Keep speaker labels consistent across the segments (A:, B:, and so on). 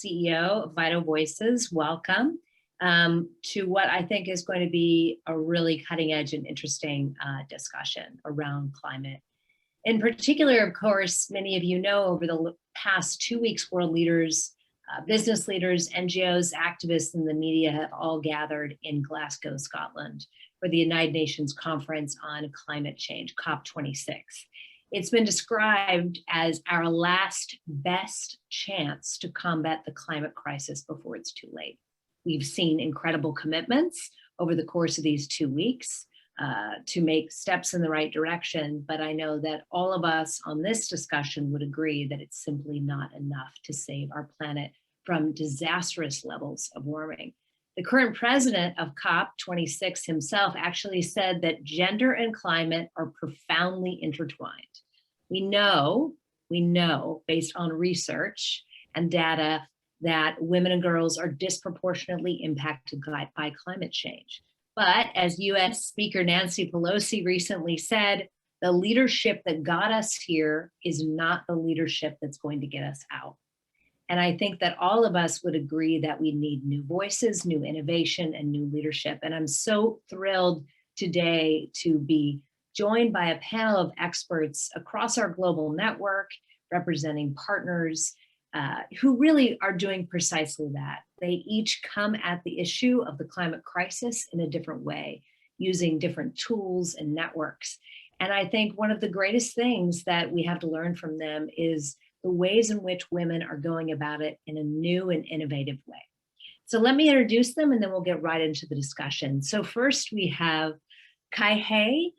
A: CEO of Vital Voices. Welcome to what I think is going to be a really cutting edge and interesting discussion around climate. In particular, of course, many of you know over the past 2 weeks, world leaders, business leaders, NGOs, activists, and the media have all gathered in Glasgow, Scotland, for the United Nations Conference on Climate Change, COP26. It's been described as our last best chance to combat the climate crisis before it's too late. We've seen incredible commitments over the course of these 2 weeks to make steps in the right direction, but I know that all of us on this discussion would agree that it's simply not enough to save our planet from disastrous levels of warming. The current president of COP26 himself actually said that gender and climate are profoundly intertwined. We know, based on research and data, that women and girls are disproportionately impacted by climate change. But as US Speaker Nancy Pelosi recently said, the leadership that got us here is not the leadership that's going to get us out. And I think that all of us would agree that we need new voices, new innovation, and new leadership. And I'm so thrilled today to be joined by a panel of experts across our global network, representing partners who really are doing precisely that. They each come at the issue of the climate crisis in a different way, using different tools and networks. And I think one of the greatest things that we have to learn from them is the ways in which women are going about it in a new and innovative way. So let me introduce them and then we'll get right into the discussion. So first we have Kahea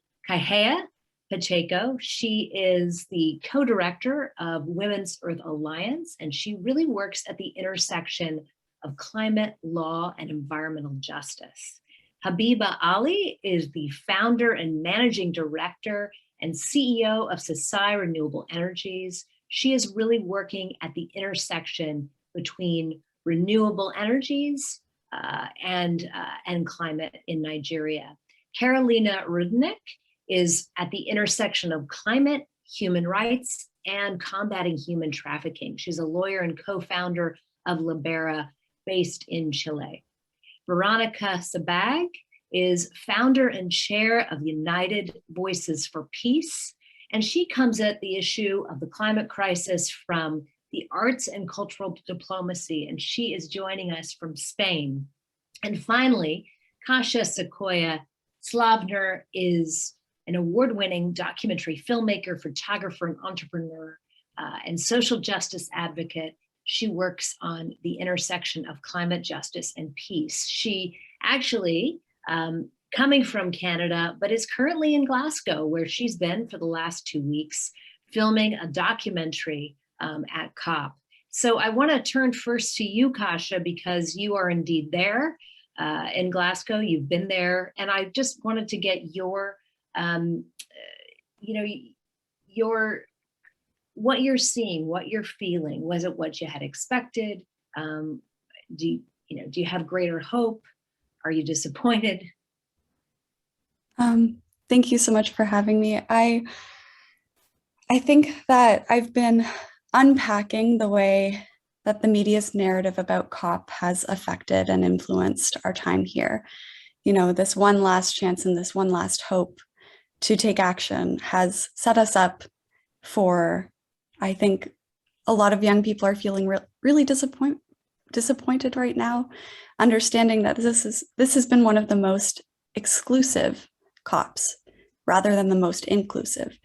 A: Pacheco. She is the co-director of Women's Earth Alliance, and she really works at the intersection of climate law and environmental justice. Habiba Ali is the founder and managing director and CEO of Sosai Renewable Energies. She is really working at the intersection between renewable energies and climate in Nigeria. Carolina Rudnick is at the intersection of climate, human rights, and combating human trafficking. She's a lawyer and co-founder of Libera, based in Chile. Veronica Sabbag is founder and chair of United Voices for Peace, and she comes at the issue of the climate crisis from the arts and cultural diplomacy, and she is joining us from Spain. And finally, Kasha Sequoia. Slavner is an award-winning documentary filmmaker, photographer, and entrepreneur, and social justice advocate. She works on the intersection of climate justice and peace. She actually, coming from Canada, but is currently in Glasgow, where she's been for the last 2 weeks, filming a documentary at COP. So I want to turn first to you, Kasha, because you are indeed there in Glasgow. You've been there, and I just wanted to get your, what you're seeing, what you're feeling. Was it what you had expected? Do you have greater hope? Are you disappointed?
B: Thank you so much for having me. I think that I've been unpacking the way that the media's narrative about COP has affected and influenced our time here. You know, this one last chance and this one last hope to take action has set us up for, I think, a lot of young people are feeling really disappointed right now, understanding that this has been one of the most exclusive COPs rather than the most inclusive.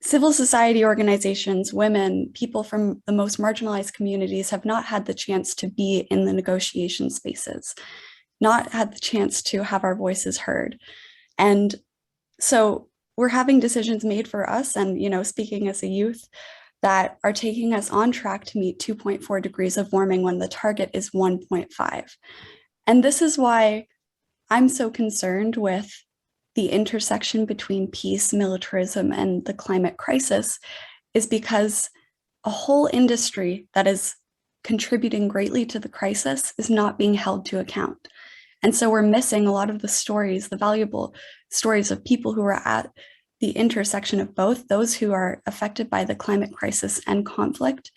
B: Civil society organizations, women, people from the most marginalized communities have not had the chance to be in the negotiation spaces, not had the chance to have our voices heard. And so we're having decisions made for us, and speaking as a youth, that are taking us on track to meet 2.4 degrees of warming when the target is 1.5. And this is why I'm so concerned with the intersection between peace, militarism, and the climate crisis, is because a whole industry that is contributing greatly to the crisis is not being held to account. And so we're missing a lot of the stories, the valuable stories of people who are at the intersection of both, those who are affected by the climate crisis and conflict,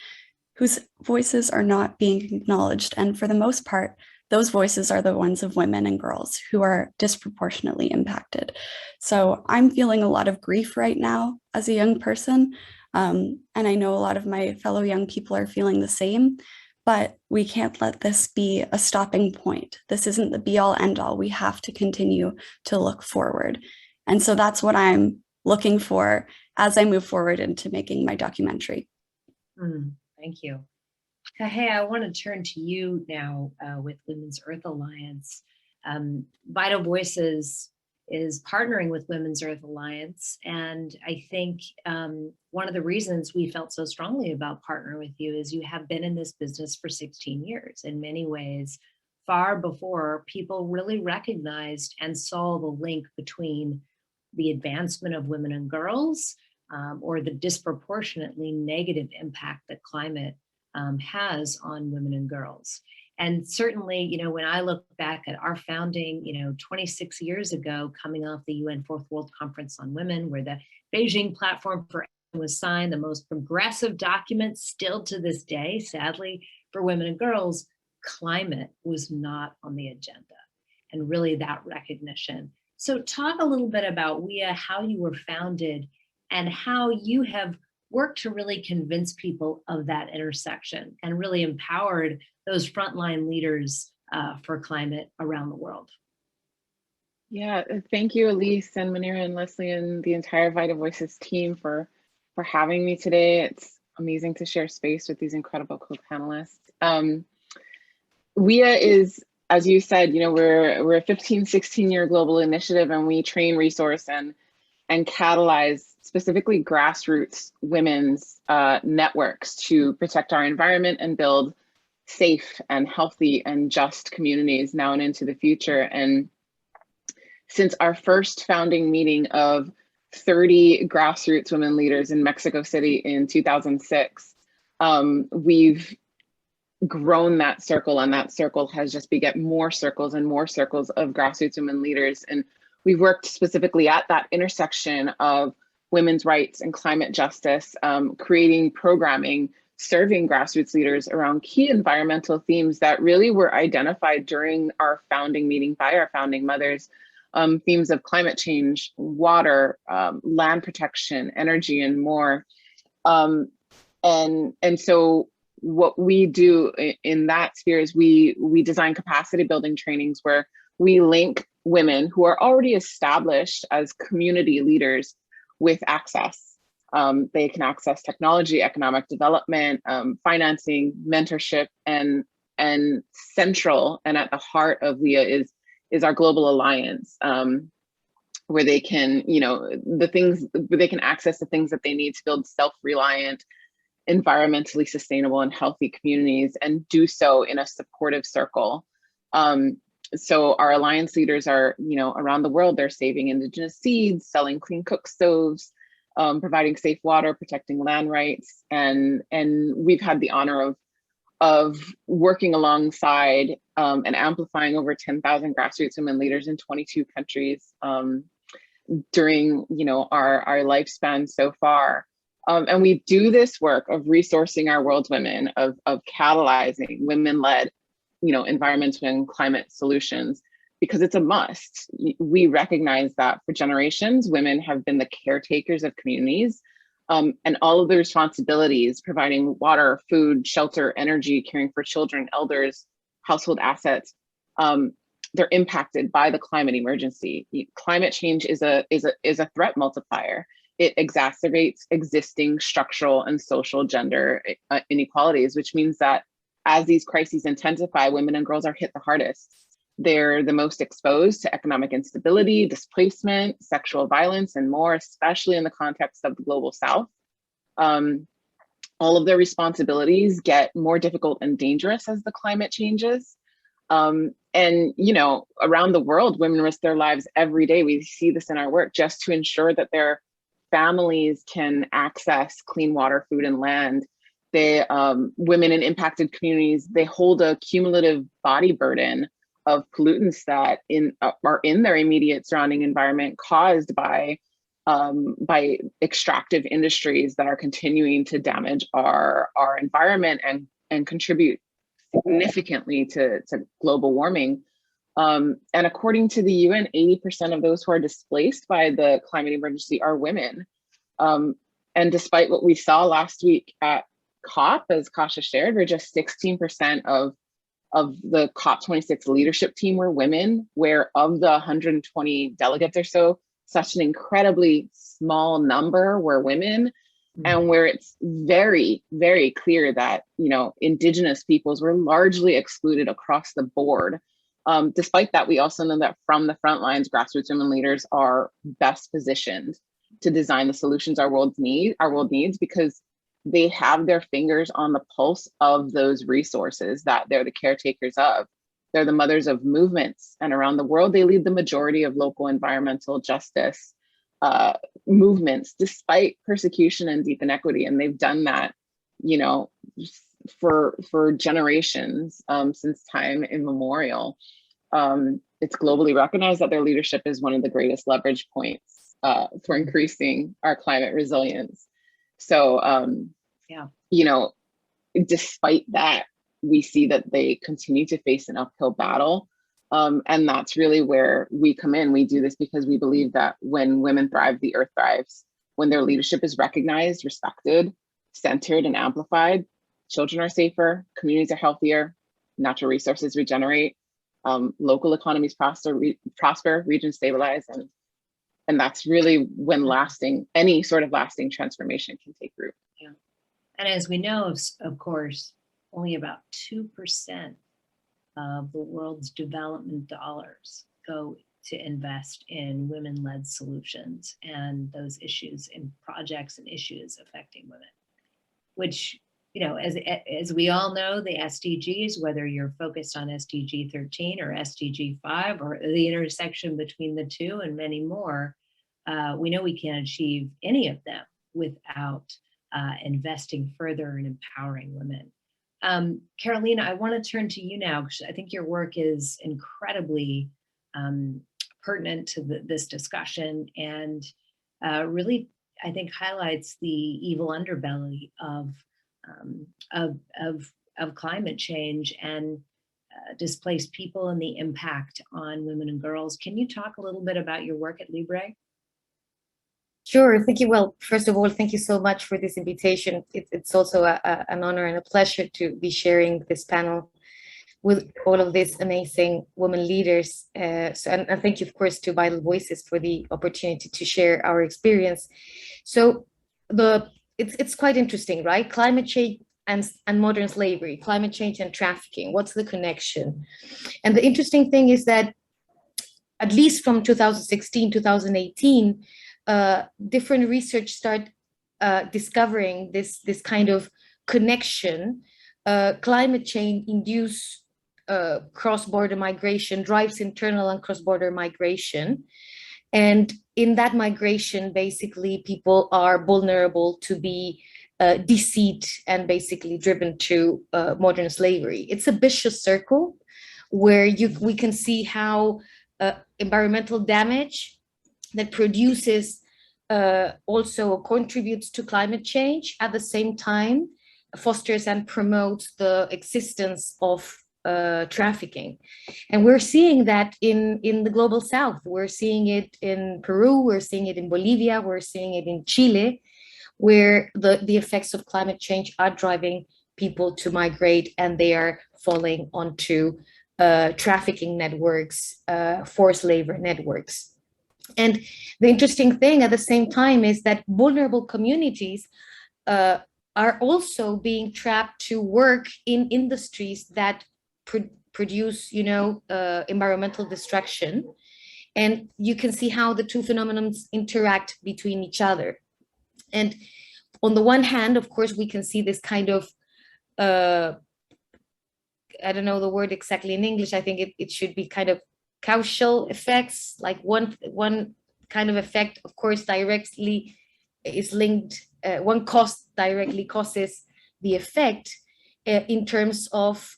B: whose voices are not being acknowledged. And for the most part, those voices are the ones of women and girls who are disproportionately impacted. So I'm feeling a lot of grief right now as a young person. And I know a lot of my fellow young people are feeling the same, but we can't let this be a stopping point. This isn't the be all end all. We have to continue to look forward. And so that's what I'm looking for as I move forward into making my documentary.
A: Thank you. Kahea, I want to turn to you now with Women's Earth Alliance. Vital Voices is partnering with Women's Earth Alliance. And I think one of the reasons we felt so strongly about partnering with you is you have been in this business for 16 years. In many ways, far before people really recognized and saw the link between the advancement of women and girls or the disproportionately negative impact that climate has on women and girls. And certainly, you know, when I look back at our founding, you know, 26 years ago, coming off the UN Fourth World Conference on Women, where the Beijing Platform for Action was signed, the most progressive document still to this day, sadly, for women and girls, climate was not on the agenda. And really that recognition. So talk a little bit about WEA, how you were founded, and how you have worked to really convince people of that intersection and really empowered those frontline leaders for climate around the world.
C: Yeah, thank you, Alyse and Manira and Leslie and the entire Vital Voices team for having me today. It's amazing to share space with these incredible co-panelists. WEA is, as you said, you know, we're a 15, 16-year global initiative, and we train, resource, and catalyze specifically grassroots women's networks to protect our environment and build safe and healthy and just communities now and into the future. And since our first founding meeting of 30 grassroots women leaders in Mexico City in 2006, we've grown that circle, and that circle has just beget more circles and more circles of grassroots women leaders. And we've worked specifically at that intersection of women's rights and climate justice, creating programming, serving grassroots leaders around key environmental themes that really were identified during our founding meeting by our founding mothers, themes of climate change, water, land protection, energy, and more. And so what we do in that sphere is we design capacity building trainings where we link women who are already established as community leaders with access. They can access technology, economic development, financing, mentorship, and central and at the heart of WEA is our global alliance, where they can, you know, they can access the things that they need to build self-reliant, environmentally sustainable and healthy communities, and do so in a supportive circle. So our alliance leaders are, you know, around the world. They're saving indigenous seeds, selling clean cook stoves, providing safe water, protecting land rights, and we've had the honor of working alongside and amplifying over 10,000 grassroots women leaders in 22 countries during, you know, our lifespan so far. And we do this work of resourcing our world's women, of catalyzing women-led, you know, environmental and climate solutions, because it's a must. We recognize that for generations, women have been the caretakers of communities, and all of the responsibilities, providing water, food, shelter, energy, caring for children, elders, household assets, they're impacted by the climate emergency. Climate change is a threat multiplier. It exacerbates existing structural and social gender inequalities, which means that as these crises intensify, women and girls are hit the hardest. They're the most exposed to economic instability, displacement, sexual violence, and more, especially in the context of the global South. All of their responsibilities get more difficult and dangerous as the climate changes. And, you know, around the world, women risk their lives every day. We see this in our work just to ensure that their families can access clean water, food, and land. They, women in impacted communities, they hold a cumulative body burden of pollutants that are in their immediate surrounding environment caused by by extractive industries that are continuing to damage our environment and contribute significantly to global warming. And according to the UN, 80% of those who are displaced by the climate emergency are women. And despite what we saw last week at COP, as Kasha shared, we're just 16% of the COP26 leadership team were women, where of the 120 delegates or so, such an incredibly small number were women. And where it's very, very clear that, you know, Indigenous peoples were largely excluded across the board. Despite that, we also know that from the front lines, grassroots women leaders are best positioned to design the solutions our world needs, because they have their fingers on the pulse of those resources that they're the caretakers of. They're the mothers of movements, and around the world, they lead the majority of local environmental justice movements, despite persecution and deep inequity. And they've done that, you know, for generations, since time immemorial. It's globally recognized that their leadership is one of the greatest leverage points for increasing our climate resilience. So, you know, despite that, we see that they continue to face an uphill battle. And that's really where we come in. We do this because we believe that when women thrive, the earth thrives. When their leadership is recognized, respected, centered, and amplified, children are safer, communities are healthier, natural resources regenerate, local economies prosper, regions stabilize, and that's really when any sort of lasting transformation can take root.
A: Yeah. And as we know, of course, only about 2% of the world's development dollars go to invest in women-led solutions and those issues and projects and issues affecting women, which, you know, as we all know, the SDGs, whether you're focused on SDG 13 or SDG 5 or the intersection between the two and many more, we know we can't achieve any of them without investing further in empowering women. Carolina, I want to turn to you now, because I think your work is incredibly pertinent to this discussion, and really, I think, highlights the evil underbelly of climate change and displaced people and the impact on women and girls. Can you talk a little bit about your work at Libera?
D: Sure, thank you. Well, first of all, thank you so much for this invitation. It's also an honor and a pleasure to be sharing this panel with all of these amazing women leaders. And thank you, of course, to Vital Voices for the opportunity to share our experience. So it's quite interesting, right? Climate change and modern slavery, climate change and trafficking. What's the connection? And the interesting thing is that at least from 2016, 2018, different research start discovering this kind of connection. Climate change induce cross-border migration, drives internal and cross-border migration. And in that migration, basically, people are vulnerable to be deceived and basically driven to modern slavery. It's a vicious circle where we can see how environmental damage that produces also contributes to climate change, at the same time fosters and promotes the existence of trafficking. And we're seeing that in the global south. We're seeing it in Peru, we're seeing it in Bolivia, we're seeing it in Chile, where the effects of climate change are driving people to migrate, and they are falling onto trafficking networks, forced labor networks. And the interesting thing at the same time is that vulnerable communities are also being trapped to work in industries that produce, environmental destruction. And you can see how the two phenomena interact between each other. And on the one hand, of course, we can see this kind of, I don't know the word exactly in English, I think it should be kind of causal effects, like one kind of effect, of course, directly is linked, one cost directly causes the effect in terms of,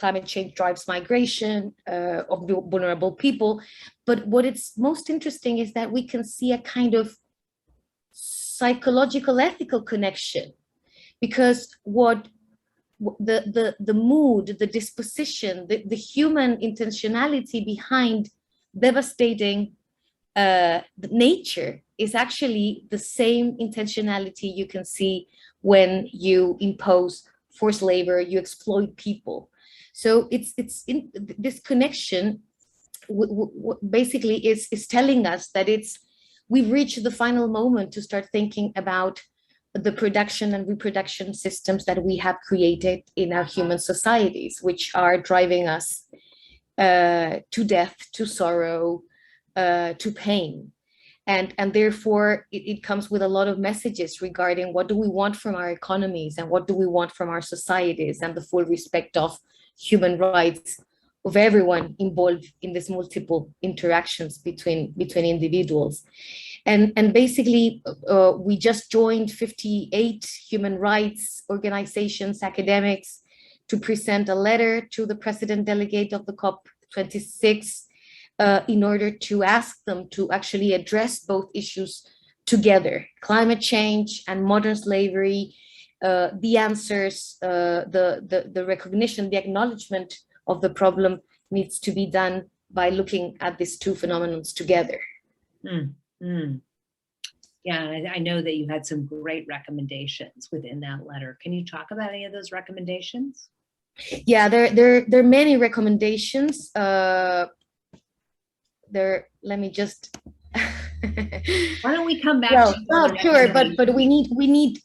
D: climate change drives migration of vulnerable people. But what it's most interesting is that we can see a kind of psychological ethical connection, because what the mood, the disposition, the human intentionality behind devastating nature is actually the same intentionality you can see when you impose forced labor, you exploit people. So it's in this connection basically is telling us that we've reached the final moment to start thinking about the production and reproduction systems that we have created in our human societies, which are driving us to death, to sorrow, to pain. And therefore, it comes with a lot of messages regarding what do we want from our economies and what do we want from our societies, and the full respect of human rights of everyone involved in these multiple interactions between individuals. And basically, we just joined 58 human rights organizations, academics, to present a letter to the president delegate of the COP26 in order to ask them to actually address both issues together: climate change and modern slavery. The answers, the recognition, the acknowledgement of the problem needs to be done by looking at these two phenomena together.
A: Yeah, I know that you had some great recommendations within that letter. Can you talk about any of those recommendations?
D: Yeah, there are many recommendations. Let me just.
A: Why don't we come back to
D: no, sure, but we need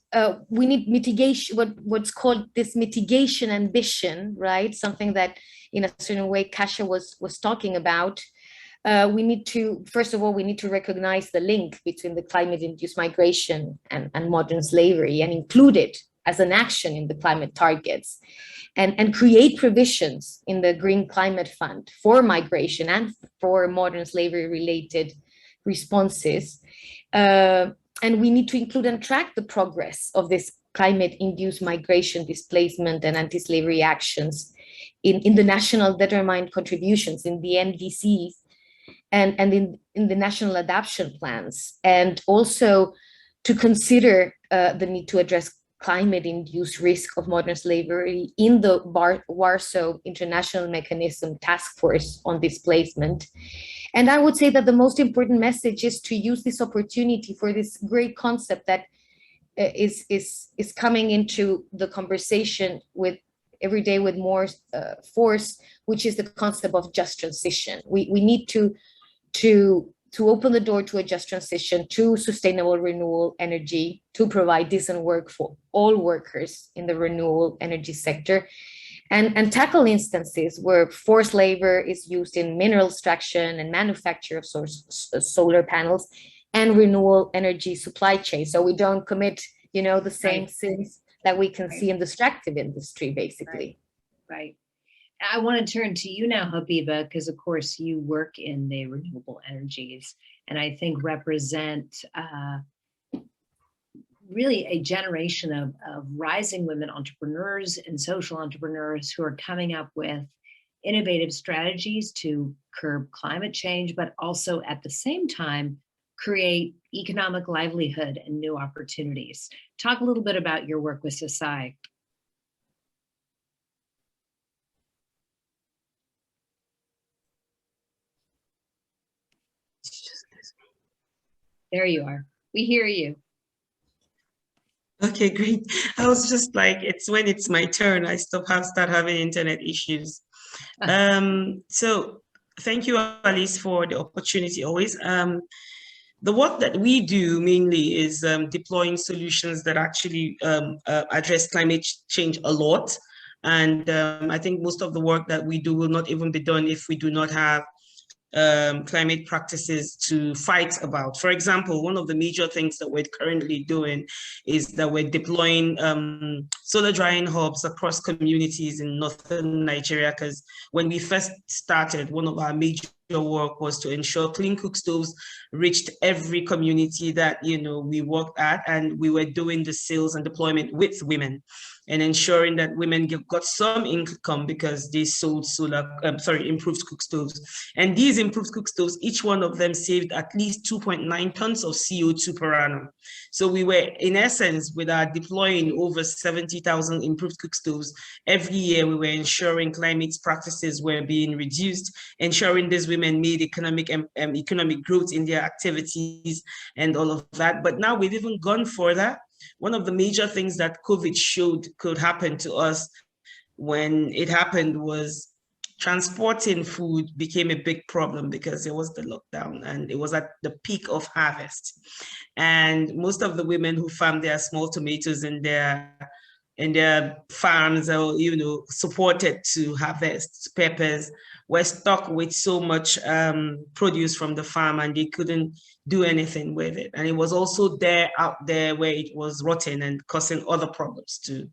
D: mitigation. What's called this mitigation ambition, right? Something that, in a certain way, Kasha was talking about. We need to, first of all, we need to recognize the link between the climate-induced migration and modern slavery, and include it as an action in the climate targets, and create provisions in the Green Climate Fund for migration and for modern slavery-related responses. And we need to include and track the progress of this climate-induced migration, displacement, and anti-slavery actions in the national determined contributions, in the NDCs, and in the national adaptation plans, and also to consider the need to address climate-induced risk of modern slavery in the Warsaw International Mechanism Task Force on Displacement. And I would say that the most important message is to use this opportunity for this great concept that is coming into the conversation with every day with more force, which is the concept of just transition. We need to open the door to a just transition, to sustainable renewable energy, to provide decent work for all workers in the renewable energy sector, and tackle instances where forced labor is used in mineral extraction and manufacture of solar panels and renewable energy supply chain. So we don't commit, the same sins that we can see in the extractive industry, basically.
A: Right. I want to turn to you now, Habiba, because of course you work in the renewable energies, and I think represent really a generation of rising women entrepreneurs and social entrepreneurs who are coming up with innovative strategies to curb climate change, but also at the same time create economic livelihood and new opportunities. Talk a little bit about your work with Sosai. There you are. We hear you.
E: Okay, great. I was just like, it's when it's my turn, I start having internet issues. So thank you, Alyse, for the opportunity always. The work that we do mainly is deploying solutions that actually address climate change a lot. And I think most of the work that we do will not even be done if we do not have climate practices to fight about. For example, one of the major things that we're currently doing is that we're deploying solar drying hubs across communities in northern Nigeria, because when we first started, one of our major work was to ensure clean cook stoves reached every community that we worked at, and we were doing the sales and deployment with women. and ensuring that women got some income because they sold improved cook stoves. And these improved cook stoves, each one of them saved at least 2.9 tons of CO2 per annum. So we were, in essence, with our deploying over 70,000 improved cook stoves, every year we were ensuring climate practices were being reduced, ensuring these women made economic growth in their activities and all of that. But now we've even gone further. One of the major things that COVID showed could happen to us when it happened was transporting food became a big problem because there was the lockdown and it was at the peak of harvest. And most of the women who farm their small tomatoes in their farms, or supported to harvest peppers, were stuck with so much produce from the farm, and they couldn't do anything with it. And it was also out there where it was rotten and causing other problems to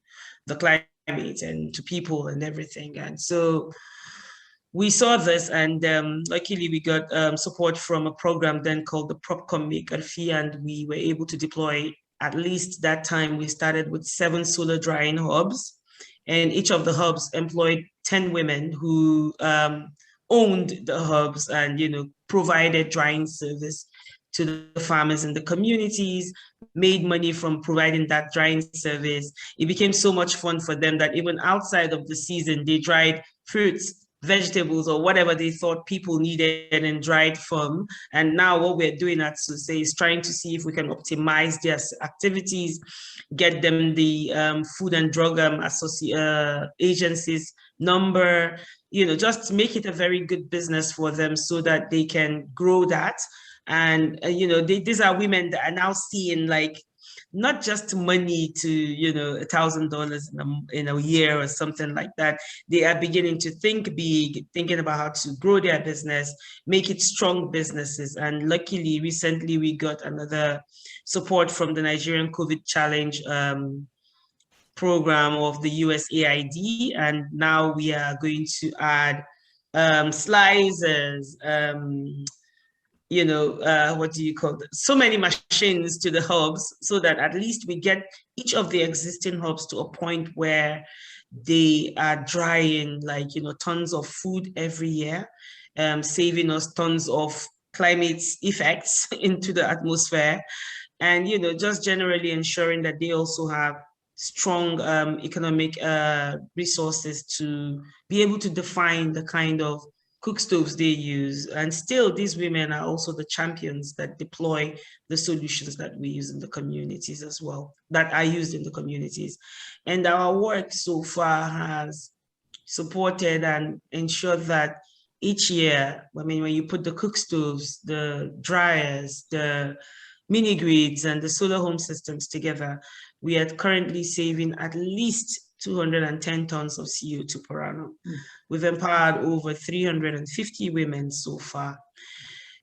E: the climate and to people and everything. And so we saw this, and luckily we got support from a program then called the PropCom Maker Fee, and we were able to deploy, at least that time, we started with 7 solar drying hubs, and each of the hubs employed 10 women who owned the hubs and provided drying service to the farmers in the communities, made money from providing that drying service. It became so much fun for them that even outside of the season, they dried fruits, vegetables, or whatever they thought people needed in dried form. And now what we're doing at Sosai is trying to see if we can optimize their activities, get them the Food and Drug agencies number, just make it a very good business for them so that they can grow that. And, these are women that are now seeing not just money to, $1,000 in a year or something like that. They are beginning to think big, thinking about how to grow their business, make it strong businesses. And luckily, recently, we got another support from the Nigerian COVID Challenge program of the USAID. And now we are going to add slicers, what do you call it? So many machines to the hubs so that at least we get each of the existing hubs to a point where they are drying tons of food every year, saving us tons of climate effects into the atmosphere, and, just generally ensuring that they also have strong economic resources to be able to define the kind of cook stoves they use. And still, these women are also the champions that deploy the solutions that we use in the communities as well, that are used in the communities. And our work so far has supported and ensured that each year, when you put the cook stoves, the dryers, the mini grids, and the solar home systems together, we are currently saving at least 210 tons of CO2 per annum. We've empowered over 350 women so far.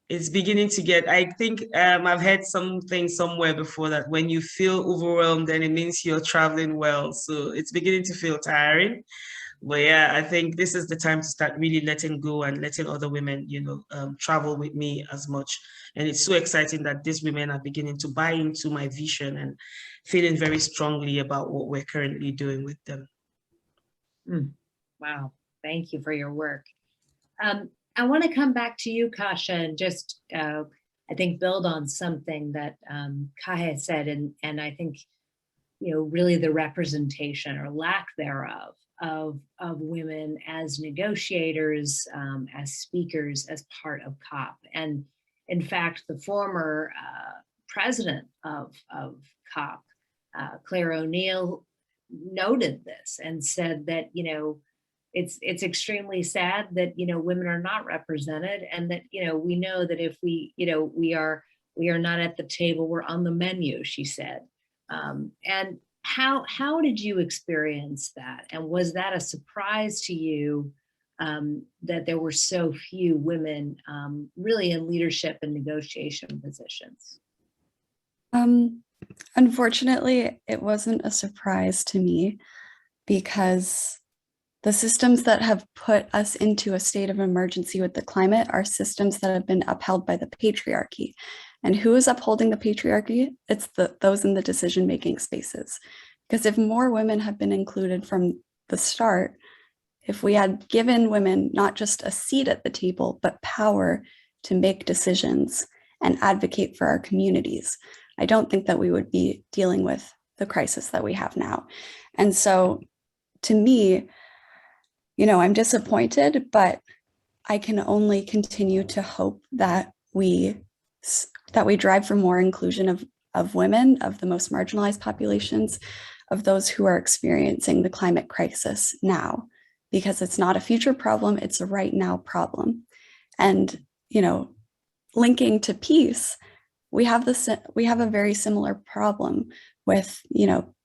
E: It's beginning to get, I think I've heard something somewhere before that when you feel overwhelmed, then it means you're traveling well. So it's beginning to feel tiring. But yeah, I think this is the time to start really letting go and letting other women, travel with me as much. And it's so exciting that these women are beginning to buy into my vision and feeling very strongly about what we're currently doing with them.
A: Wow, thank you for your work. I want to come back to you, Kasha, and just, I think, build on something that Kahea said, and I think, really the representation or lack thereof of women as negotiators, as speakers, as part of COP. And in fact, the former president of COP, Claire O'Neill, noted this and said that, it's extremely sad that, women are not represented, and that, we know that if we are not at the table, we're on the menu, she said. And how did you experience that? And was that a surprise to you, that there were so few women really in leadership and negotiation positions?
B: Unfortunately, it wasn't a surprise to me, because the systems that have put us into a state of emergency with the climate are systems that have been upheld by the patriarchy. And who is upholding the patriarchy? It's those in the decision-making spaces. Because if more women have been included from the start, if we had given women not just a seat at the table, but power to make decisions and advocate for our communities, I don't think that we would be dealing with the crisis that we have now. And so to me, I'm disappointed, but I can only continue to hope that we drive for more inclusion of women, of the most marginalized populations, of those who are experiencing the climate crisis now, because it's not a future problem, it's a right now problem. And, linking to peace, we have a very similar problem with,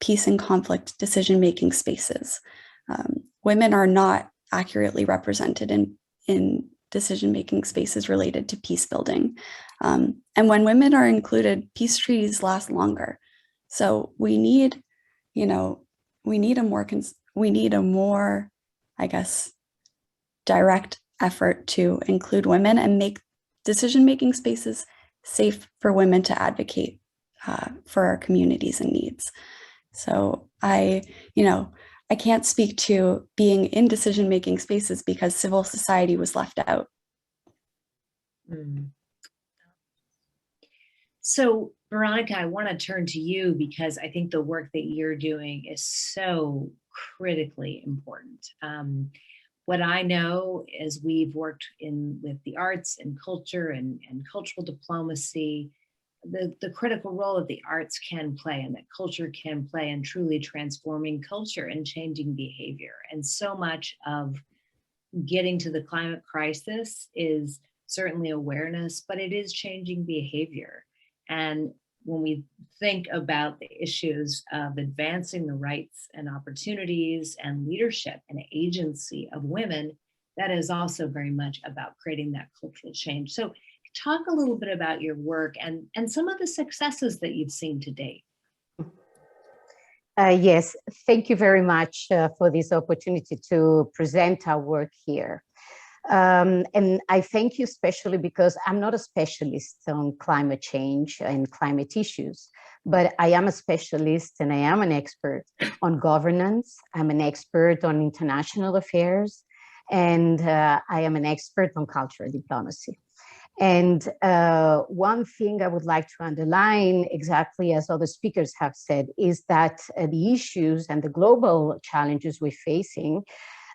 B: peace and conflict decision-making spaces. Women are not accurately represented in decision-making spaces related to peace building. And when women are included, peace treaties last longer. So we need a more, I guess, direct effort to include women and make decision-making spaces safe for women to advocate for our communities and needs. So I can't speak to being in decision-making spaces because civil society was left out.
A: So Veronica, I want to turn to you because I think the work that you're doing is so critically important. What I know is we've worked with the arts and culture and cultural diplomacy, the critical role that the arts can play and that culture can play in truly transforming culture and changing behavior. And so much of getting to the climate crisis is certainly awareness, but it is changing behavior. And when we think about the issues of advancing the rights and opportunities and leadership and agency of women, that is also very much about creating that cultural change. So talk a little bit about your work and some of the successes that you've seen to date.
F: Yes, thank you very much for this opportunity to present our work here. And I thank you especially because I'm not a specialist on climate change and climate issues, but I am a specialist and I am an expert on governance. I'm an expert on international affairs, and I am an expert on cultural diplomacy. And one thing I would like to underline, exactly as other speakers have said, is that the issues and the global challenges we're facing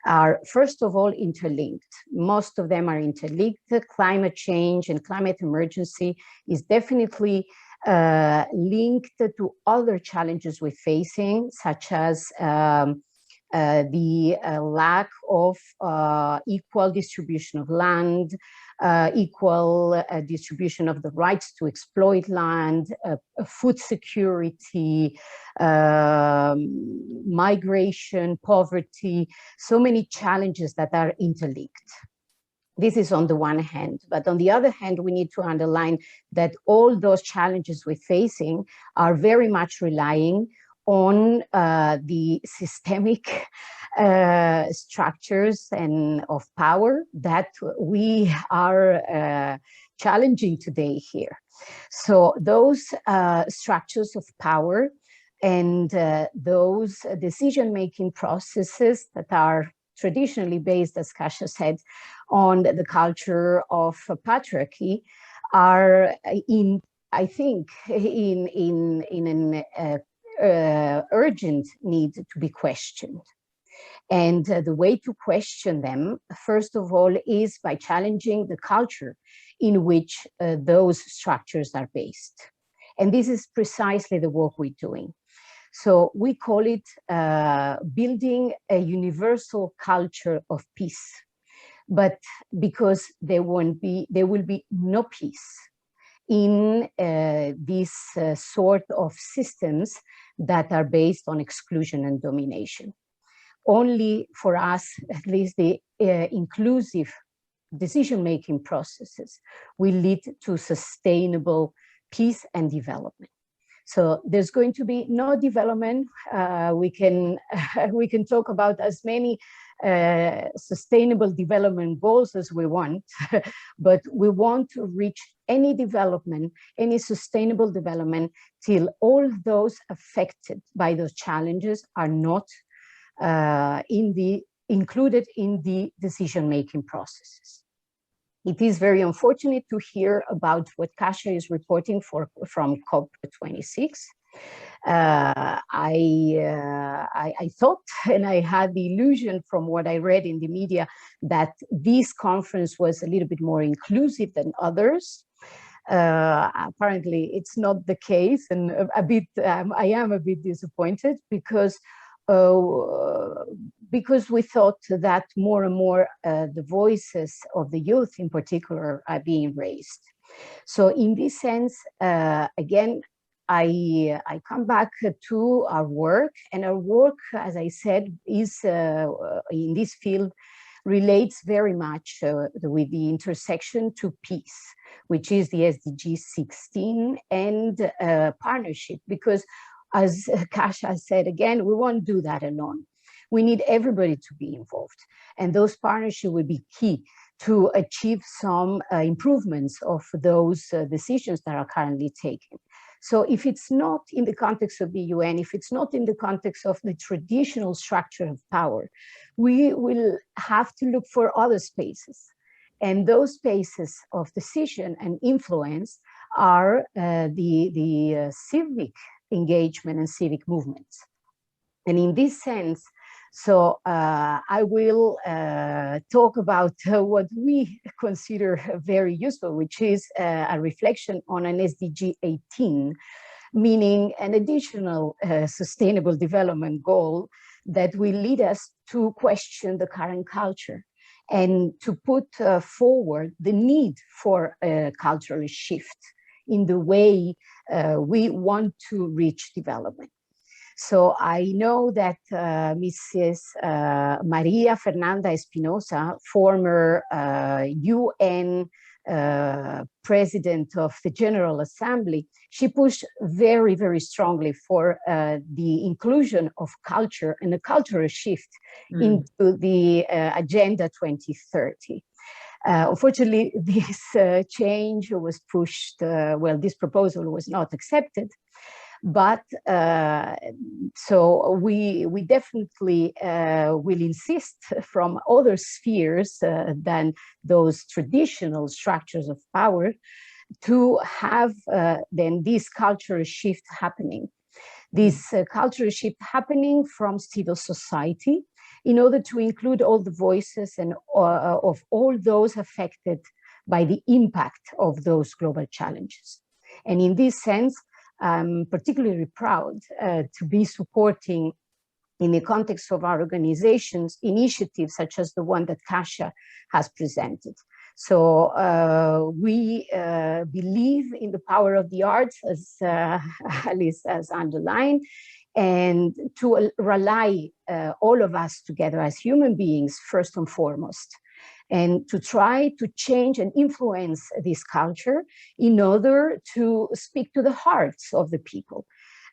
F: are, first of all, interlinked. Most of them are interlinked. Climate change and climate emergency is definitely linked to other challenges we're facing, such as the lack of equal distribution of land, equal distribution of the rights to exploit land, food security, migration, poverty, so many challenges that are interlinked. This is on the one hand, but on the other hand, we need to underline that all those challenges we're facing are very much relying on the systemic structures and of power that we are challenging today here. So those structures of power and those decision-making processes that are traditionally based, as Kasha said, on the culture of patriarchy are I think, in an urgent need to be questioned. And the way to question them, first of all, is by challenging the culture in which those structures are based. And this is precisely the work we're doing. So we call it building a universal culture of peace. But because there will be no peace in these sort of systems that are based on exclusion and domination. Only for us, at least the inclusive decision-making processes will lead to sustainable peace and development. So there's going to be no development. We can talk about as many sustainable development goals as we want, but we want to reach any development, any sustainable development, till all those affected by those challenges are not included in the decision-making processes. It is very unfortunate to hear about what Kasha is reporting from COP26. I thought, and I had the illusion from what I read in the media, that this conference was a little bit more inclusive than others. Apparently, it's not the case, and I am a bit disappointed because we thought that more and more the voices of the youth in particular are being raised. So in this sense, again, I come back to our work, and our work, as I said, is in this field relates very much with the intersection to peace, which is the SDG 16 and partnership, because as Kasha said, again, we won't do that alone. We need everybody to be involved. And those partnerships will be key to achieve some improvements of those decisions that are currently taken. So if it's not in the context of the UN, if it's not in the context of the traditional structure of power, we will have to look for other spaces. And those spaces of decision and influence are the civic engagement and civic movements. And in this sense, so I will talk about what we consider very useful, which is a reflection on an SDG 18, meaning an additional sustainable development goal that will lead us to question the current culture and to put forward the need for a cultural shift in the way we want to reach development. So I know that Mrs. Maria Fernanda Espinosa, former UN president of the General Assembly, she pushed very, very strongly for the inclusion of culture and a cultural shift into the Agenda 2030. Unfortunately, this change was pushed, this proposal was not accepted, but so we definitely will insist from other spheres than those traditional structures of power to have then this cultural shift happening. This cultural shift happening from civil society in order to include all the voices and of all those affected by the impact of those global challenges. And in this sense, I'm particularly proud to be supporting, in the context of our organizations, initiatives such as the one that Kasha has presented. So we believe in the power of the arts, as Alyse has underlined, and to rely all of us together as human beings, first and foremost, and to try to change and influence this culture in order to speak to the hearts of the people.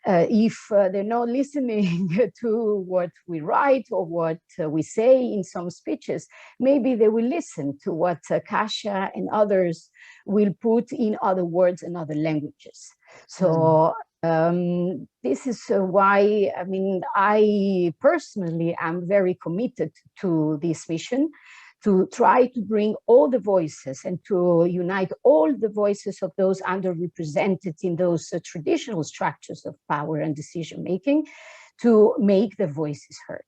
F: If they're not listening to what we write or what we say in some speeches, maybe they will listen to what Kasha and others will put in other words and other languages. So this is why, I mean, I personally am very committed to this mission, to try to bring all the voices and to unite all the voices of those underrepresented in those traditional structures of power and decision-making to make their voices heard.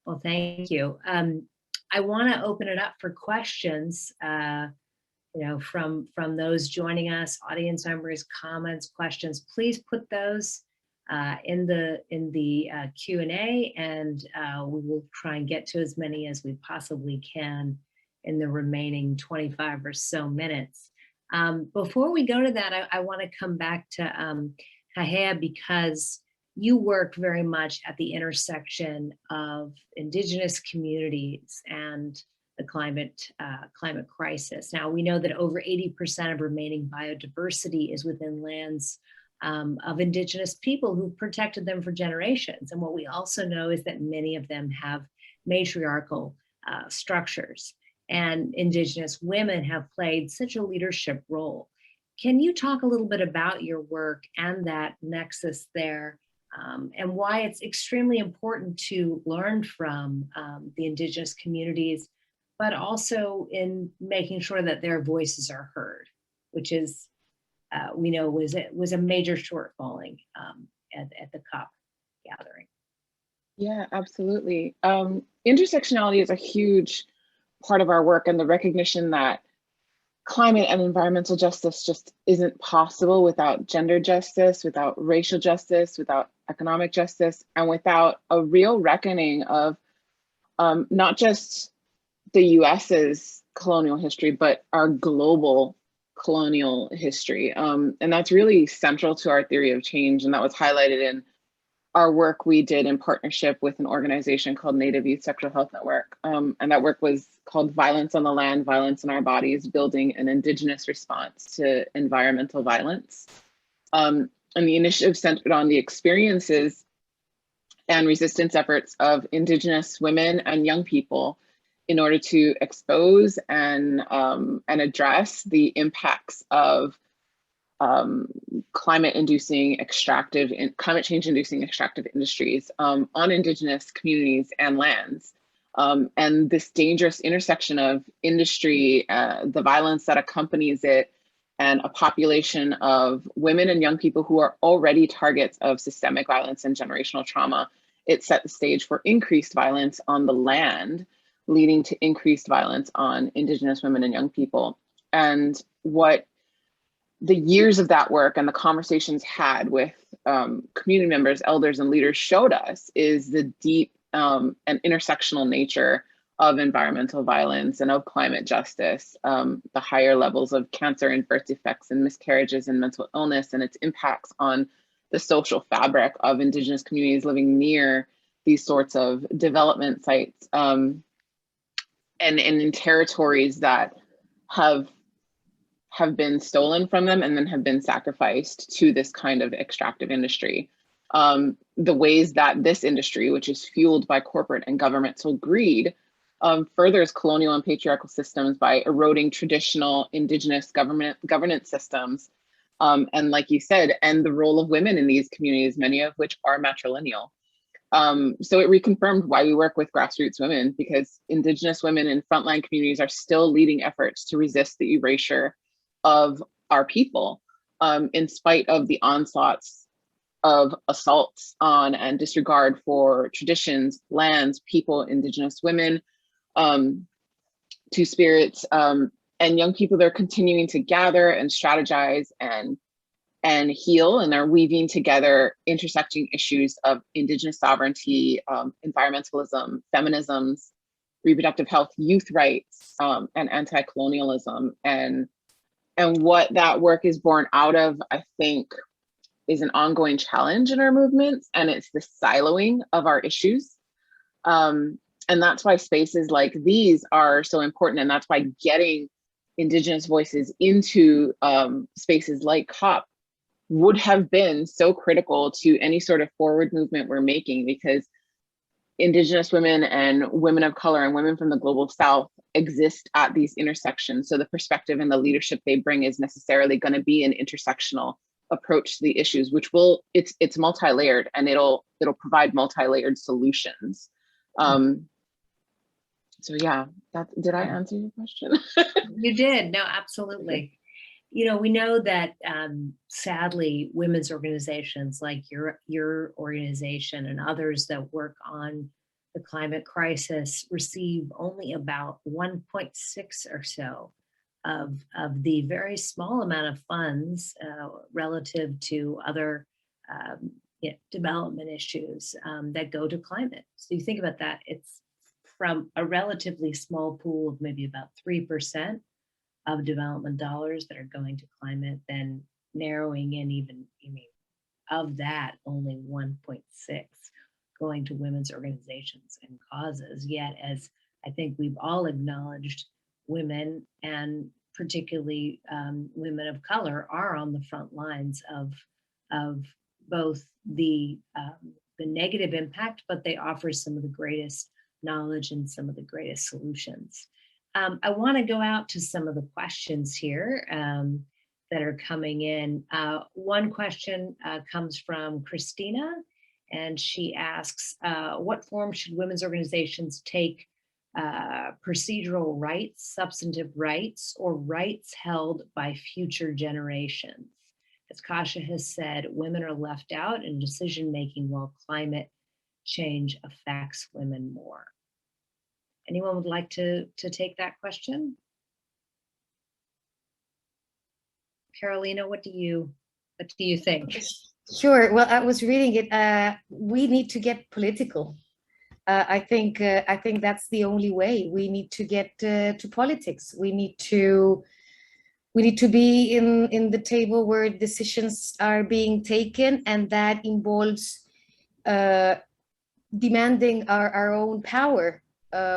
A: Well, thank you. I want to open it up for questions, from those joining us, audience members, comments, questions. Please put those in the Q&A, and we will try and get to as many as we possibly can in the remaining 25 or so minutes. Before we go to that, I want to come back to Kahea, because you work very much at the intersection of Indigenous communities and the climate crisis. Now, we know that over 80% of remaining biodiversity is within lands of indigenous people who've protected them for generations. And what we also know is that many of them have matriarchal structures, and indigenous women have played such a leadership role. Can you talk a little bit about your work and that nexus there, and why it's extremely important to learn from the indigenous communities, but also in making sure that their voices are heard, which is, we know was a major shortfalling at the COP gathering.
C: Yeah, absolutely. Intersectionality is a huge part of our work, and the recognition that climate and environmental justice just isn't possible without gender justice, without racial justice, without economic justice, and without a real reckoning of not just the US's colonial history, but our global colonial history. And that's really central to our theory of change. And that was highlighted in our work we did in partnership with an organization called Native Youth Sexual Health Network. And that work was called Violence on the Land, Violence in Our Bodies, Building an Indigenous Response to Environmental Violence. And the initiative centered on the experiences and resistance efforts of Indigenous women and young people in order to expose and address the impacts of climate change-inducing extractive industries on Indigenous communities and lands. And this dangerous intersection of industry, the violence that accompanies it, and a population of women and young people who are already targets of systemic violence and generational trauma. It set the stage for increased violence on the land, leading to increased violence on Indigenous women and young people. And what the years of that work and the conversations had with community members, elders, and leaders showed us is the deep and intersectional nature of environmental violence and of climate justice, the higher levels of cancer and birth defects and miscarriages and mental illness, and its impacts on the social fabric of Indigenous communities living near these sorts of development sites, and in territories that have been stolen from them and then have been sacrificed to this kind of extractive industry. The ways that this industry, which is fueled by corporate and governmental greed, furthers colonial and patriarchal systems by eroding traditional Indigenous governance systems. And like you said, and the role of women in these communities, many of which are matrilineal. So it reconfirmed why we work with Grassroots women, because Indigenous women in frontline communities are still leading efforts to resist the erasure of our people, in spite of the onslaughts of assaults on and disregard for traditions, lands, people, Indigenous women, two-spirits, and young people. They're continuing to gather and strategize and heal, and are weaving together intersecting issues of Indigenous sovereignty, environmentalism, feminisms, reproductive health, youth rights, and anti-colonialism. And what that work is born out of, I think, is an ongoing challenge in our movements, and it's the siloing of our issues. And that's why spaces like these are so important, and that's why getting Indigenous voices into spaces like COP would have been so critical to any sort of forward movement we're making, because Indigenous women and women of color and women from the global South exist at these intersections. So the perspective and the leadership they bring is necessarily going to be an intersectional approach to the issues, which it's multi-layered, and it'll provide multi-layered solutions. So yeah, did I answer your question?
A: You did, no, absolutely. You know, we know that sadly, women's organizations like your organization and others that work on the climate crisis receive only about 1.6 or so of the very small amount of funds relative to other development issues that go to climate. So you think about that, it's from a relatively small pool of maybe about 3% of development dollars that are going to climate, then narrowing in even, of that, only 1.6 going to women's organizations and causes. Yet, as I think we've all acknowledged women, and particularly women of color, are on the front lines of both the negative impact, but they offer some of the greatest knowledge and some of the greatest solutions. I want to go out to some of the questions here that are coming in. One question comes from Christina, and she asks, what form should women's organizations take? Procedural rights, substantive rights, or rights held by future generations? As Kasha has said, women are left out in decision-making while climate change affects women more. Anyone would like to take that question? Carolina, what do you think?
D: Sure. Well, I was reading it. We need to get political. I think that's the only way. We need to get to politics. We need to be in the table where decisions are being taken, and that involves demanding our own power.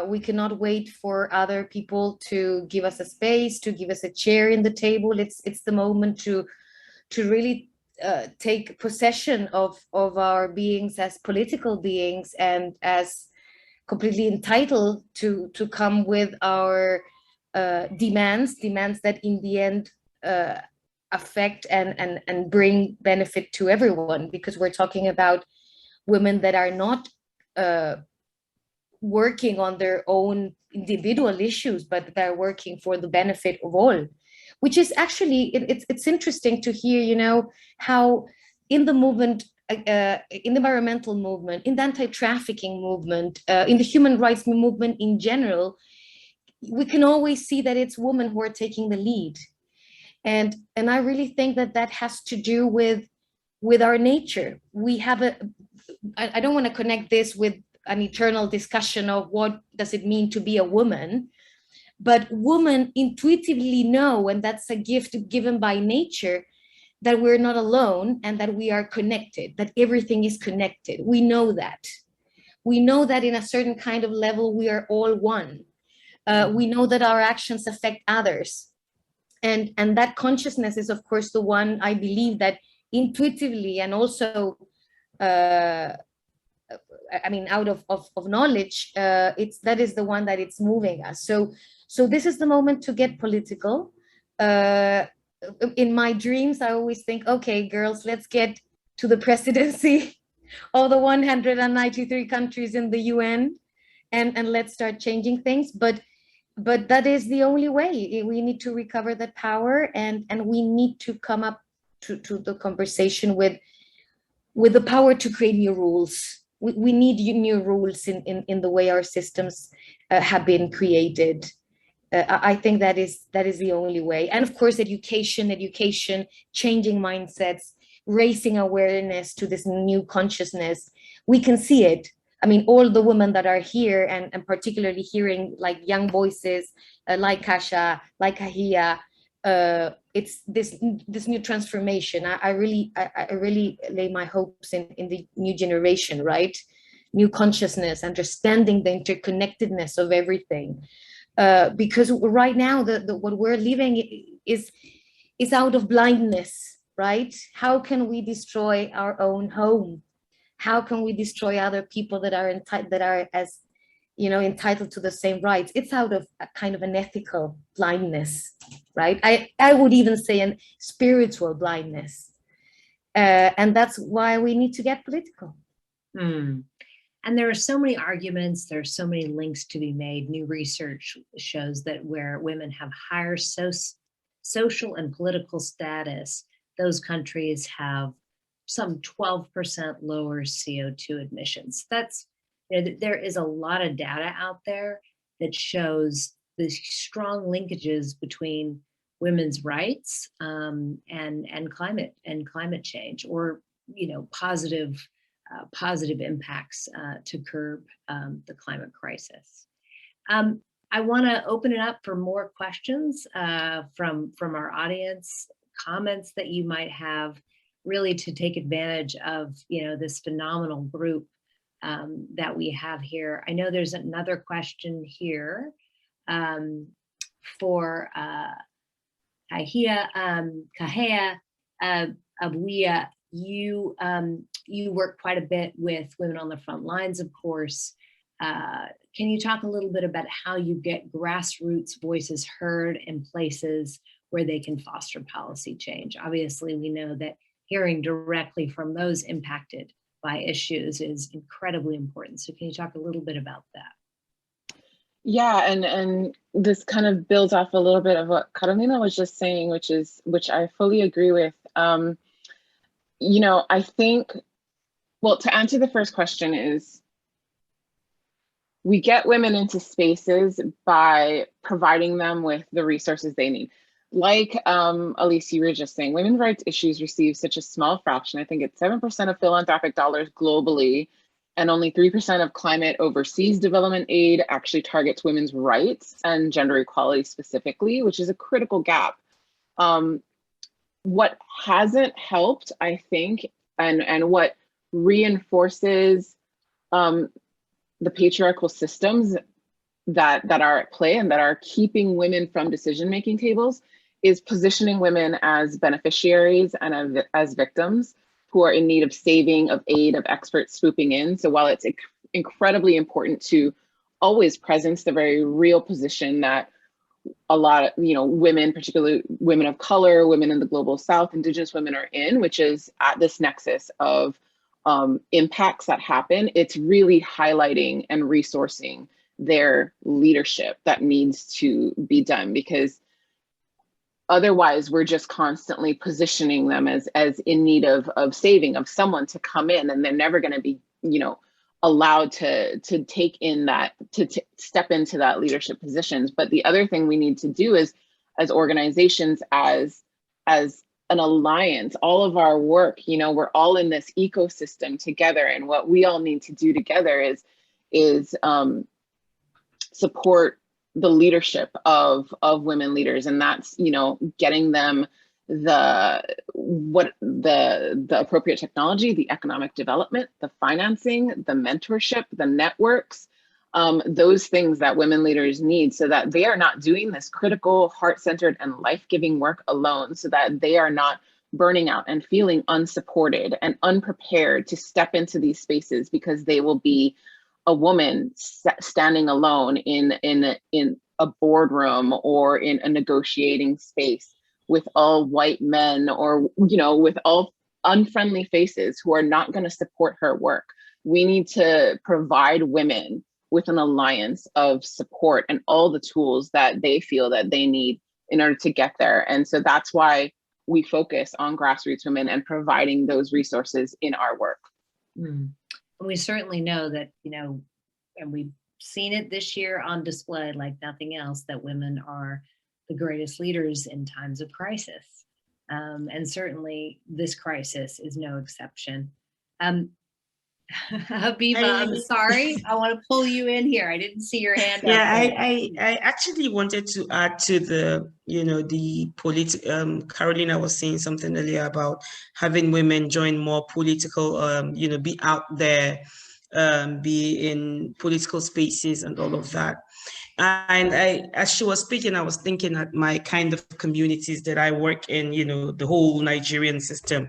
D: We cannot wait for other people to give us a space, to give us a chair in the table. It's the moment to really take possession of our beings as political beings and as completely entitled to come with our demands that in the end affect and bring benefit to everyone, because we're talking about women that are not working on their own individual issues, but they're working for the benefit of all, which is actually, it's interesting to hear, you know, how in the movement, in the environmental movement, in the anti-trafficking movement, in the human rights movement in general, we can always see that it's women who are taking the lead. And I really think that has to do with our nature. We have I don't want to connect this with an eternal discussion of what does it mean to be a woman, but women intuitively know, and that's a gift given by nature, that we're not alone and that we are connected, that everything is connected. We know that. We know that in a certain kind of level, we are all one. We know that our actions affect others. And that consciousness is, of course, the one I believe that intuitively and also, I mean, out of knowledge, that is the one that it's moving us. So this is the moment to get political. In my dreams, I always think, okay, girls, let's get to the presidency of the 193 countries in the UN, and let's start changing things. But that is the only way. We need to recover that power, and we need to come up to the conversation with the power to create new rules. We need new rules in the way our systems have been created. I think that is the only way. And of course, education, changing mindsets, raising awareness to this new consciousness. We can see it. I mean, all the women that are here, and particularly hearing like young voices like Kasha, like Kahea, it's this new transformation. I really lay my hopes in the new generation, right? New consciousness, understanding the interconnectedness of everything. Because right now, what we're living is out of blindness, right? How can we destroy our own home? How can we destroy other people that are as, you know, entitled to the same rights? It's out of a kind of an ethical blindness, right? I would even say an spiritual blindness. And that's why we need to get political.
A: And there are so many arguments, there are so many links to be made. New research shows that where women have higher social and political status, those countries have some 12% lower CO2 emissions. That's, you know, there is a lot of data out there that shows the strong linkages between women's rights and climate change, or, you know, positive impacts to curb the climate crisis. I want to open it up for more questions from our audience, comments that you might have, really to take advantage of, you know, this phenomenal group that we have here. I know there's another question here for Kahea, Abuya. You work quite a bit with women on the front lines, of course. Can you talk a little bit about how you get grassroots voices heard in places where they can foster policy change? Obviously, we know that hearing directly from those impacted by issues is incredibly important. So can you talk a little bit about that?
C: Yeah, and this kind of builds off a little bit of what Carolina was just saying, which I fully agree with. You know, I think, well, to answer the first question is, we get women into spaces by providing them with the resources they need. Like Alyse, you were just saying, women's rights issues receive such a small fraction. I think it's 7% of philanthropic dollars globally, and only 3% of climate overseas development aid actually targets women's rights and gender equality specifically, which is a critical gap. What hasn't helped, I think, and what reinforces the patriarchal systems that are at play and that are keeping women from decision-making tables is positioning women as beneficiaries and as victims who are in need of saving, of aid, of experts swooping in. So while it's incredibly important to always presence the very real position that a lot of, you know, women, particularly women of color, women in the global South, Indigenous women are in, which is at this nexus of impacts that happen, it's really highlighting and resourcing their leadership that needs to be done, because otherwise we're just constantly positioning them as in need of saving, of someone to come in, and they're never going to be, you know, allowed to take in that, to step into that leadership positions. But the other thing we need to do is, as organizations, as an alliance, all of our work, you know, we're all in this ecosystem together, and what we all need to do together is support the leadership of women leaders, and that's, you know, getting them the appropriate technology, the economic development, the financing, the mentorship, the networks, those things that women leaders need, so that they are not doing this critical, heart-centered, and life-giving work alone, so that they are not burning out and feeling unsupported and unprepared to step into these spaces, because they will be a woman standing alone in a boardroom or in a negotiating space with all white men, or, you know, with all unfriendly faces who are not going to support her work. We need to provide women with an alliance of support and all the tools that they feel that they need in order to get there. And so that's why we focus on grassroots women and providing those resources in our work.
A: We certainly know that, you know, and we've seen it this year on display like nothing else, that women are the greatest leaders in times of crisis. And certainly this crisis is no exception. Habiba, I'm sorry, I want to pull you in here. I didn't see your hand up.
E: Yeah, I actually wanted to add to the, you know, the Carolina was saying something earlier about having women join more political, you know, be out there, be in political spaces and all of that. And as she was speaking, I was thinking at my kind of communities that I work in, you know, the whole Nigerian system.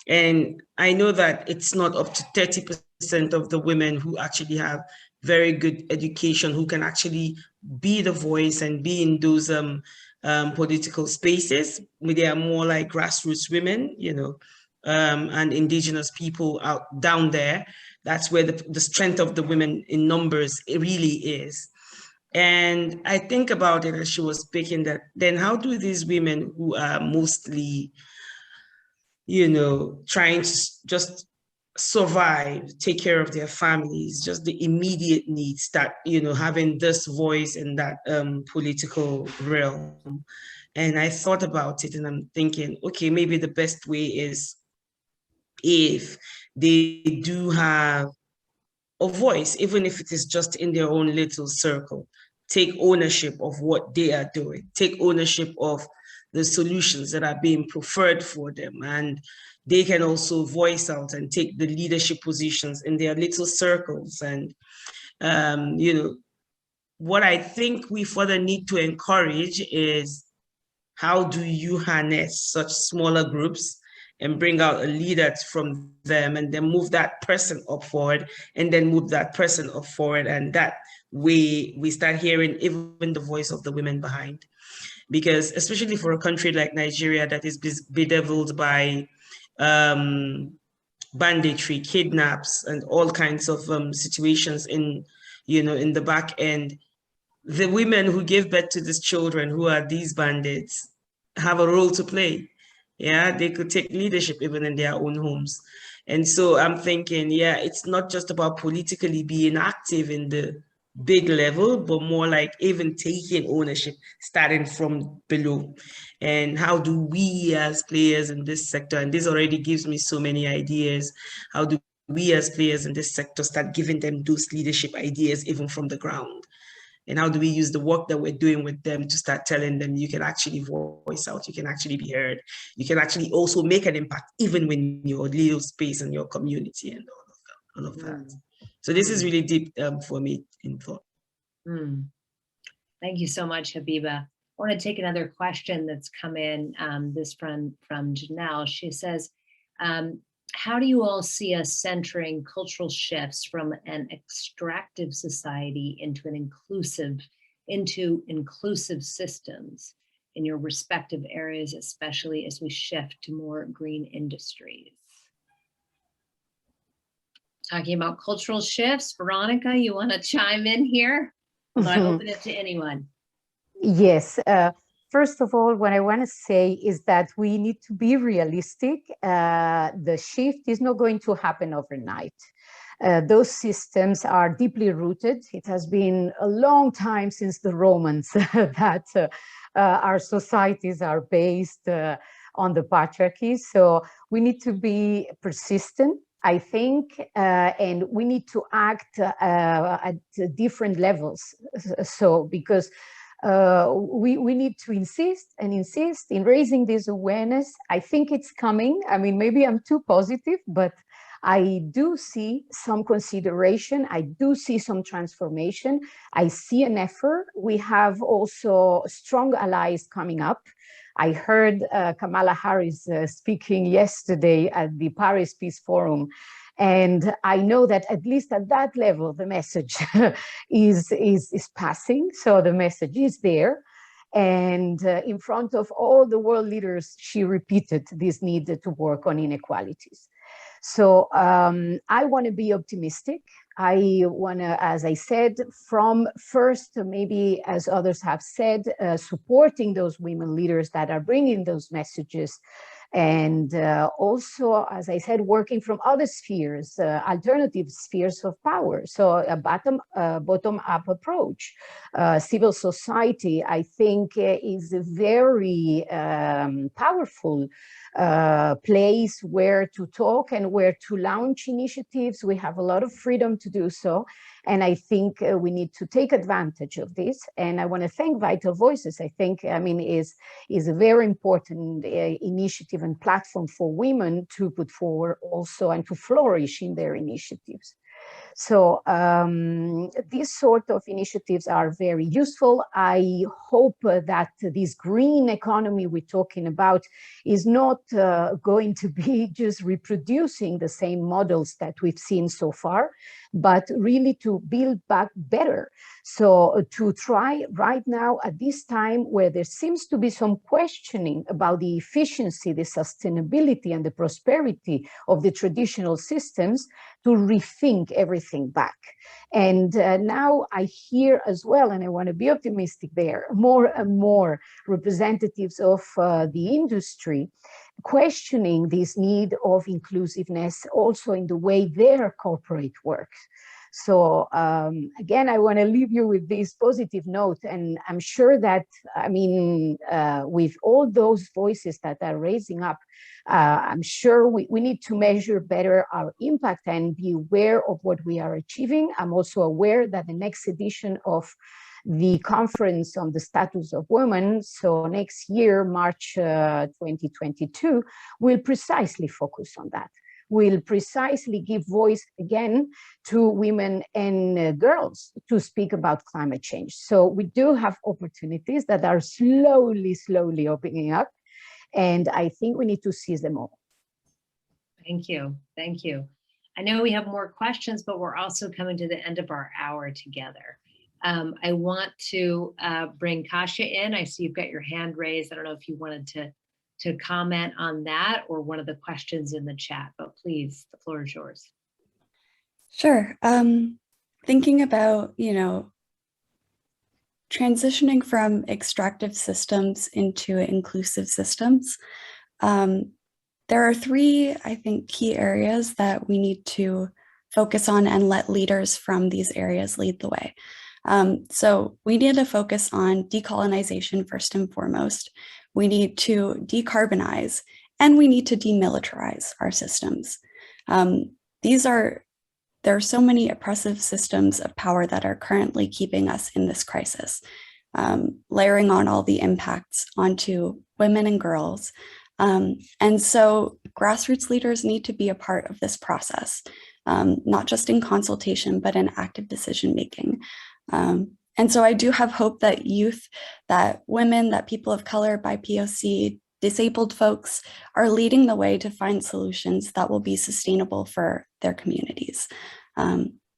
E: And I know that it's not up to 30% of the women who actually have very good education, who can actually be the voice and be in those political spaces. They are more like grassroots women, you know, and indigenous people down there. That's where the strength of the women in numbers, it really is. And I think about it as she was speaking, that then how do these women who are mostly, you know, trying to just survive, take care of their families, just the immediate needs, start, you know, having this voice in that political realm? And I thought about it, and I'm thinking, okay, maybe the best way is if they do have a voice, even if it is just in their own little circle, take ownership of what they are doing, take ownership of the solutions that are being preferred for them, and they can also voice out and take the leadership positions in their little circles. And, you know, what I think we further need to encourage is, how do you harness such smaller groups and bring out a leader from them, and then move that person up forward, and then move that person up forward. And that way we start hearing even the voice of the women behind. Because especially for a country like Nigeria that is bedeviled by banditry, kidnaps, and all kinds of situations in, you know, in the back end, the women who give birth to these children, who are these bandits, have a role to play. Yeah, they could take leadership even in their own homes. And so I'm thinking, yeah, it's not just about politically being active in the big level, but more like even taking ownership, starting from below. And how do we as players in this sector, and this already gives me so many ideas, how do we as players in this sector start giving them those leadership ideas even from the ground? And how do we use the work that we're doing with them to start telling them, you can actually voice out, you can actually be heard, you can actually also make an impact even when your little space and your community and all of that. So this is really deep for me in thought.
A: Thank you so much, Habiba. I want to take another question that's come in, this from Janelle. She says, how do you all see us centering cultural shifts from an extractive society into inclusive systems in your respective areas, especially as we shift to more green industries? Talking about cultural shifts, Veronica, you want to chime in here? Although I open it to anyone.
F: Yes. First of all, what I want to say is that we need to be realistic. The shift is not going to happen overnight. Those systems are deeply rooted. It has been a long time since the Romans that our societies are based on the patriarchy. So we need to be persistent, I think, and we need to act at different levels. So because we need to insist in raising this awareness. I think it's coming. I mean, maybe I'm too positive, but I do see some consideration. I do see some transformation. I see an effort. We have also strong allies coming up. I heard Kamala Harris speaking yesterday at the Paris Peace Forum. And I know that at least at that level, the message is passing. So the message is there. And in front of all the world leaders, she repeated this need to work on inequalities. So I want to be optimistic. I want to, as I said, from first, maybe as others have said, supporting those women leaders that are bringing those messages. And also, as I said, working from other spheres, alternative spheres of power. So a bottom-up approach. Civil society, I think, is a very powerful place where to talk and where to launch initiatives. We have a lot of freedom to do so. And I think we need to take advantage of this. And I want to thank Vital Voices. I think, I mean, is a very important initiative and platform for women to put forward also and to flourish in their initiatives. So these sort of initiatives are very useful. I hope that this green economy we're talking about is not going to be just reproducing the same models that we've seen so far, but really to build back better. So to try right now at this time where there seems to be some questioning about the efficiency, the sustainability and the prosperity of the traditional systems, to rethink everything back. And now I hear as well, and I want to be optimistic there, more and more representatives of the industry questioning this need of inclusiveness also in the way their corporate works. So again, I want to leave you with this positive note, and I'm sure that, I mean, with all those voices that are raising up, I'm sure we need to measure better our impact and be aware of what we are achieving. I'm also aware that the next edition of the conference on the status of women, so next year, March 2022, will precisely focus on that. Will precisely give voice again to women and girls to speak about climate change. So we do have opportunities that are slowly opening up, and I think we need to seize them all.
A: Thank you. Thank you. I know we have more questions, but we're also coming to the end of our hour together. I want to bring Kasha in. I see you've got your hand raised. I don't know if you wanted to comment on that or one of the questions in the chat, but please, the floor is yours.
B: Sure. Thinking about, transitioning from extractive systems into inclusive systems, there are three, I think, key areas that we need to focus on and let leaders from these areas lead the way. So we need to focus on decolonization first and foremost. We need to decarbonize, and we need to demilitarize our systems. There are so many oppressive systems of power that are currently keeping us in this crisis, layering on all the impacts onto women and girls. And so grassroots leaders need to be a part of this process, not just in consultation, but in active decision-making. And so I do have hope that youth, that women, that people of color, BIPOC, disabled folks are leading the way to find solutions that will be sustainable for their communities.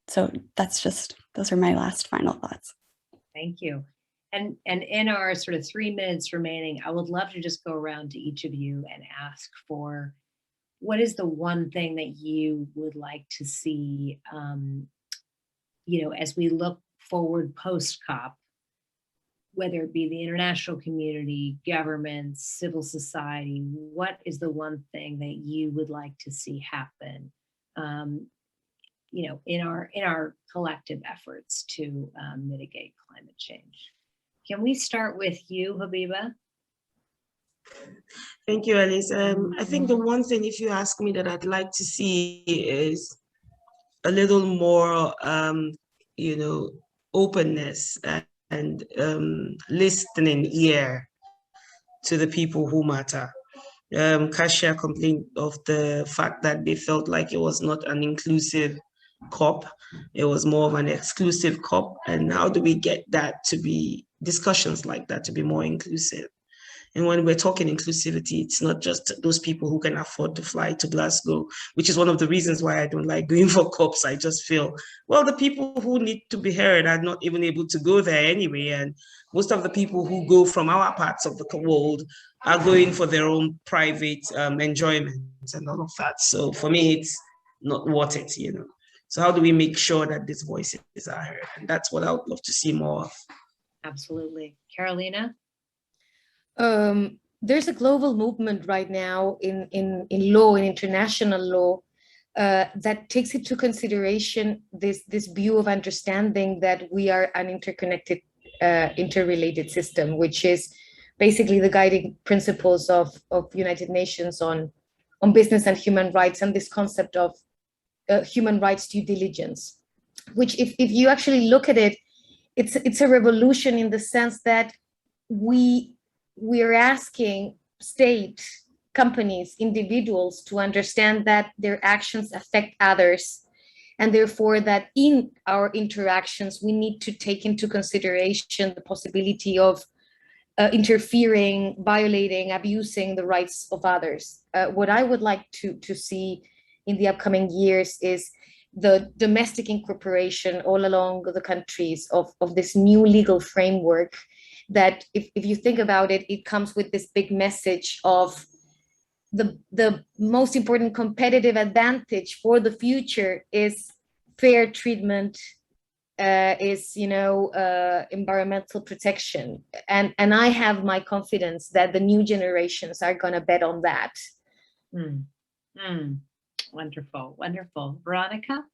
B: So those are my last final thoughts.
A: Thank you. And in our sort of 3 minutes remaining, I would love to just go around to each of you and ask for what is the one thing that you would like to see, as we look forward post-COP, whether it be the international community, governments, civil society, what is the one thing that you would like to see happen, in our collective efforts to mitigate climate change? Can we start with you, Habiba?
E: Thank you, Alyse. I think the one thing, if you ask me, that I'd like to see is a little more, openness and listening ear to the people who matter. Kasha complained of the fact that they felt like it was not an inclusive COP, it was more of an exclusive COP. And how do we get that to be, discussions like that to be more inclusive? And when we're talking inclusivity, it's not just those people who can afford to fly to Glasgow, which is one of the reasons why I don't like going for COPs. I just feel, well, the people who need to be heard are not even able to go there anyway. And most of the people who go from our parts of the world are going for their own private enjoyment and all of that. So for me, it's not worth it, So how do we make sure that these voices are heard? And that's what I would love to see more of.
A: Absolutely. Carolina?
D: There's a global movement right now in law, in international law, that takes into consideration this view of understanding that we are an interconnected, interrelated system, which is basically the guiding principles of United Nations on business and human rights, and this concept of human rights due diligence, which if you actually look at it, it's a revolution in the sense that we're asking state, companies, individuals to understand that their actions affect others, and therefore that in our interactions, we need to take into consideration the possibility of interfering, violating, abusing the rights of others. What I would like to see in the upcoming years is the domestic incorporation all along the countries of this new legal framework that if you think about it, it comes with this big message of the most important competitive advantage for the future is fair treatment, is environmental protection, and I have my confidence that the new generations are going to bet on that.
A: Wonderful, wonderful. Veronica?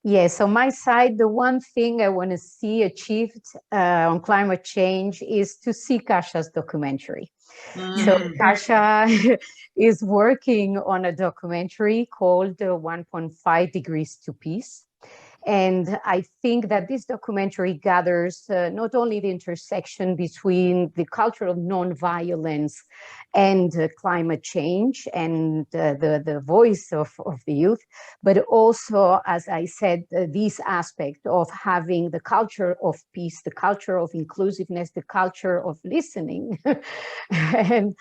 F: Yes, on my side, the one thing I want to see achieved on climate change is to see Kasha's documentary. So Kasha is working on a documentary called 1.5 Degrees to Peace. And I think that this documentary gathers not only the intersection between the culture of nonviolence and climate change and the voice of the youth, but also, as I said, this aspect of having the culture of peace, the culture of inclusiveness, the culture of listening, and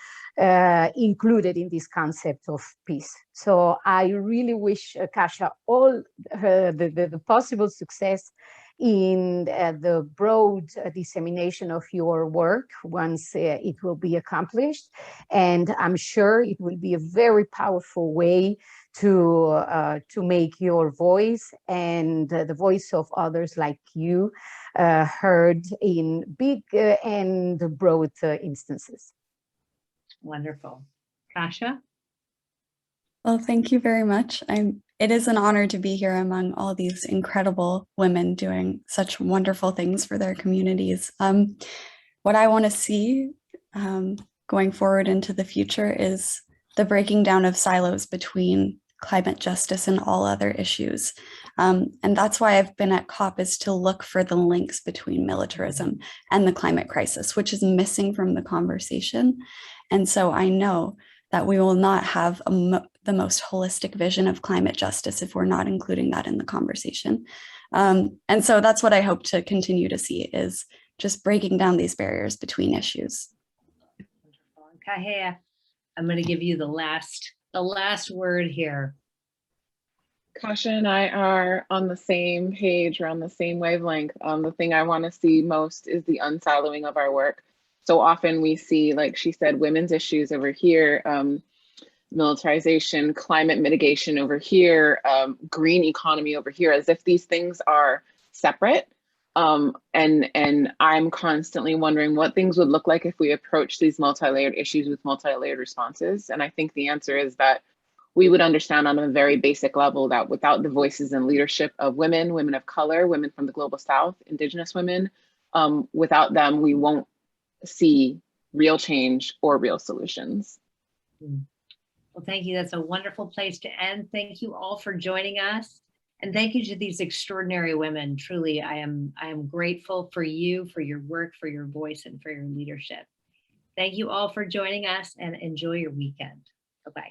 F: included in this concept of peace. So I really wish Kasha all the possible success in the broad dissemination of your work once it will be accomplished. And I'm sure it will be a very powerful way to make your voice and the voice of others like you heard in big and broad instances.
A: Wonderful. Kasha?
B: Well, thank you very much. It is an honor to be here among all these incredible women doing such wonderful things for their communities. What I want to see going forward into the future is the breaking down of silos between climate justice and all other issues. And that's why I've been at COP, is to look for the links between militarism and the climate crisis, which is missing from the conversation. And so I know that we will not have the most holistic vision of climate justice if we're not including that in the conversation. And so that's what I hope to continue to see, is just breaking down these barriers between issues.
A: Wonderful. Kahea, I'm going to give you the last word here.
C: Kasha and I are on the same page, we're on the same wavelength. The thing I want to see most is the unsiloing of our work. So often we see, like she said, women's issues over here, militarization, climate mitigation over here, green economy over here, as if these things are separate. And I'm constantly wondering what things would look like if we approach these multi-layered issues with multi-layered responses. And I think the answer is that we would understand on a very basic level that without the voices and leadership of women, women of color, women from the global South, Indigenous women, without them, we won't see real change or real solutions.
A: Well, thank you. That's a wonderful place to end. Thank you all for joining us. And thank you to these extraordinary women. Truly, I am grateful for you, for your work, for your voice, and for your leadership. Thank you all for joining us, and enjoy your weekend. Bye-bye.